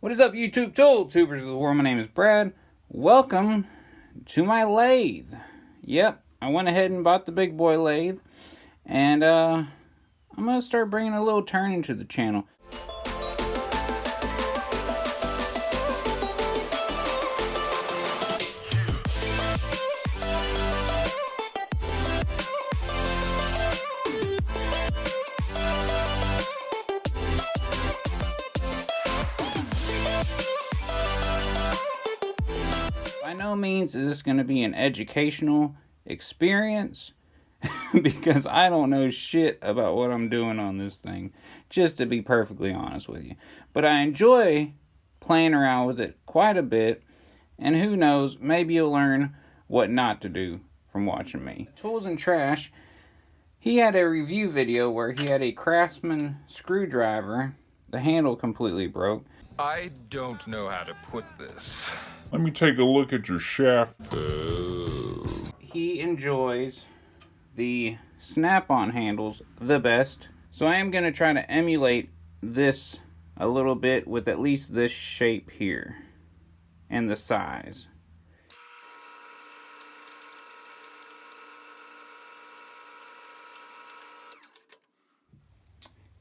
What is up, YouTube tool tubers of the world? My name is Brad. Welcome to my lathe. Yep, I went ahead and bought the big boy lathe, and I'm gonna start bringing a little turning to the channel. By no means is this going to be an educational experience because I don't know shit about what I'm doing on this thing, just to be perfectly honest with you. But I enjoy playing around with it quite a bit, and who knows, maybe you'll learn what not to do from watching me. Tools and Trash, he had a review video where he had a Craftsman screwdriver. The handle completely broke. I don't know how to put this. Let me take a look at your shaft. He enjoys the snap-on handles the best, so I am going to try to emulate this a little bit with at least this shape here and the size.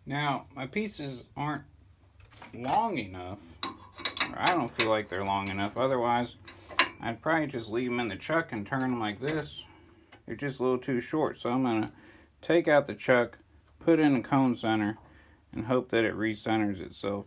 Now, my pieces aren't long enough. I don't feel like they're long enough. Otherwise, I'd probably just leave them in the chuck and turn them like this. They're just a little too short. So I'm going to take out the chuck, put in a cone center, and hope that it recenters itself.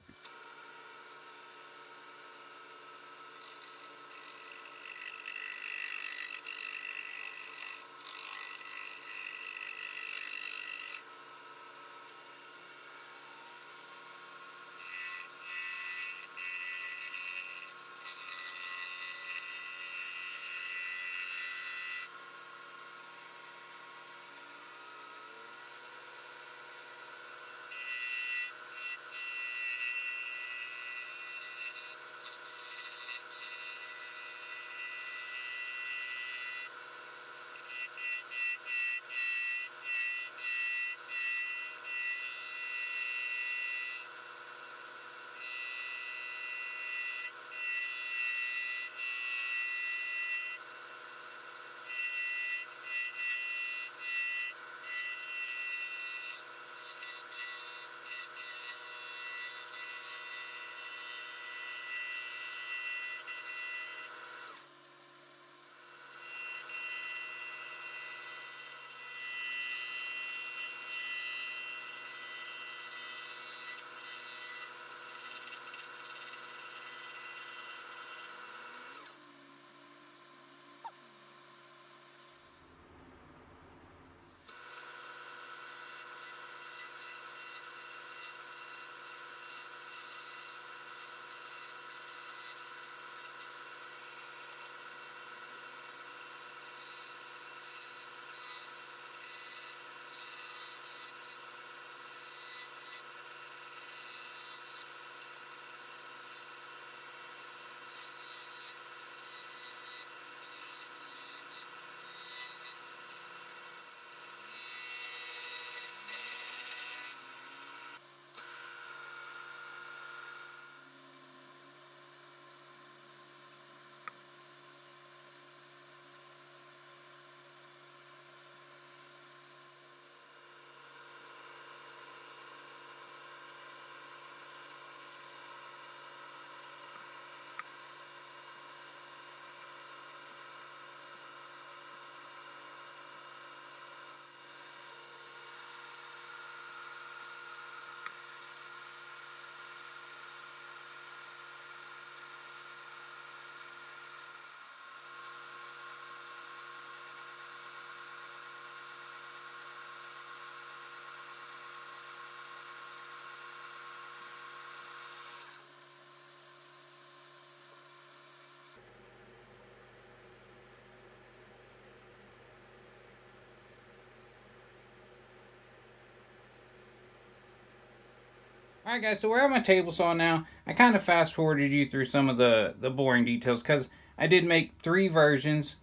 Alright guys, so we're at my table saw now. I kind of fast forwarded you through some of the boring details because I did make 3 versions,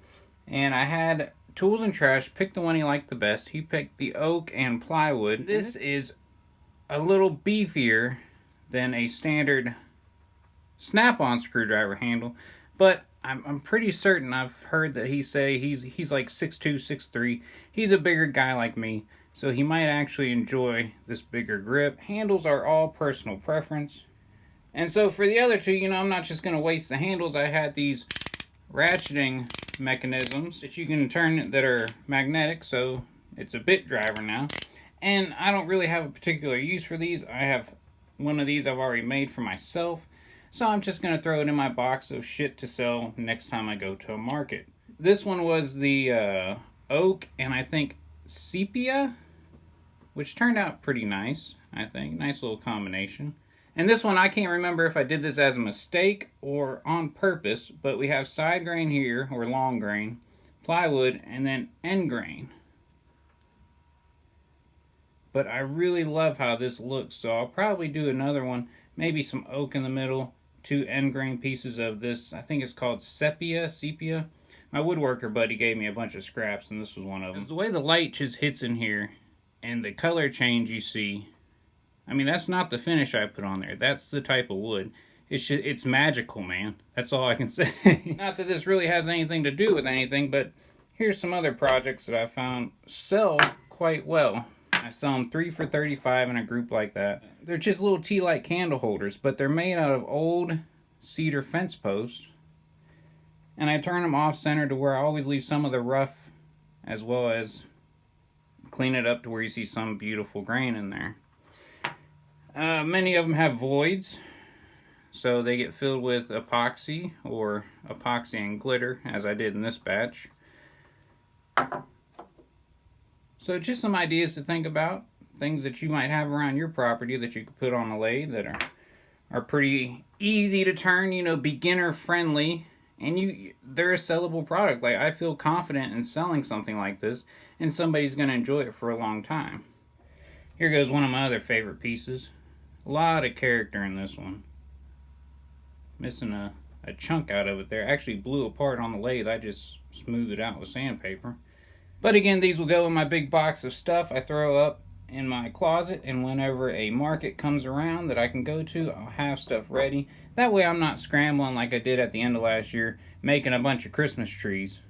and I had Tools and Trash pick the one he liked the best. He picked the oak and plywood. This is a little beefier than a standard snap-on screwdriver handle, but I'm pretty certain I've heard that he's like 6'2", 6'3". He's a bigger guy like me, so he might actually enjoy this bigger grip. Handles are all personal preference. And so for the other two, you know, I'm not just going to waste the handles. I had these ratcheting mechanisms that you can turn that are magnetic, so it's a bit driver now. And I don't really have a particular use for these. I have one of these I've already made for myself, so I'm just going to throw it in my box of shit to sell next time I go to a market. This one was the oak and I think sepia, which turned out pretty nice, I think. Nice little combination. And this one, I can't remember if I did this as a mistake or on purpose, but we have side grain here, or long grain, plywood, and then end grain. But I really love how this looks, so I'll probably do another one, maybe some oak in the middle, 2 end grain pieces of this, I think it's called sepia. My woodworker buddy gave me a bunch of scraps, and this was one of them. The way the light just hits in here, and the color change you see, I mean, that's not the finish I put on there. That's the type of wood. It's magical, man. That's all I can say. Not that this really has anything to do with anything, but here's some other projects that I found sell quite well. I sell them 3 for $35 in a group like that. They're just little tea light candle holders, but they're made out of old cedar fence posts. And I turn them off center to where I always leave some of the rough, as well as clean it up to where you see some beautiful grain in there. Many of them have voids, so they get filled with epoxy or epoxy and glitter, as I did in this batch. So just some ideas to think about, things that you might have around your property that you could put on a lathe that are pretty easy to turn, you know, beginner friendly, and they're a sellable product. Like, I feel confident in selling something like this, and somebody's going to enjoy it for a long time. Here goes one of my other favorite pieces. A lot of character in this one. Missing a chunk out of it there. Actually blew apart on the lathe. I just smoothed it out with sandpaper. But again, these will go in my big box of stuff I throw up in my closet, and whenever a market comes around that I can go to, I'll have stuff ready. That way I'm not scrambling like I did at the end of last year, making a bunch of Christmas trees.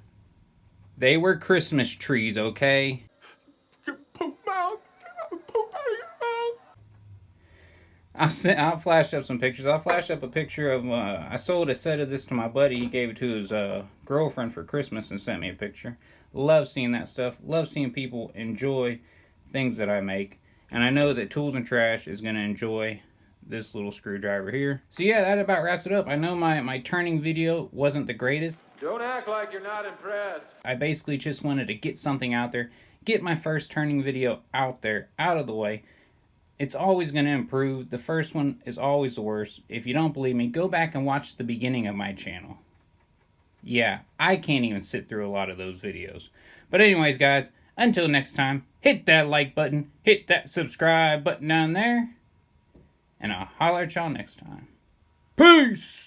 They were Christmas trees, okay? Poop mouth! Poop out of your mouth! I'll flash up some pictures. I'll flash up a picture of, I sold a set of this to my buddy. He gave it to his girlfriend for Christmas and sent me a picture. Love seeing that stuff. Love seeing people enjoy things that I make. And I know that Tools and Trash is going to enjoy this little screwdriver here. So yeah, that about wraps it up. I know my turning video wasn't the greatest. Don't act like you're not impressed. I basically just wanted to get something out there. Get my first turning video out there, out of the way. It's always going to improve. The first one is always the worst. If you don't believe me, go back and watch the beginning of my channel. Yeah, I can't even sit through a lot of those videos. But anyways, guys, until next time, hit that like button, hit that subscribe button down there, and I'll holler at y'all next time. Peace!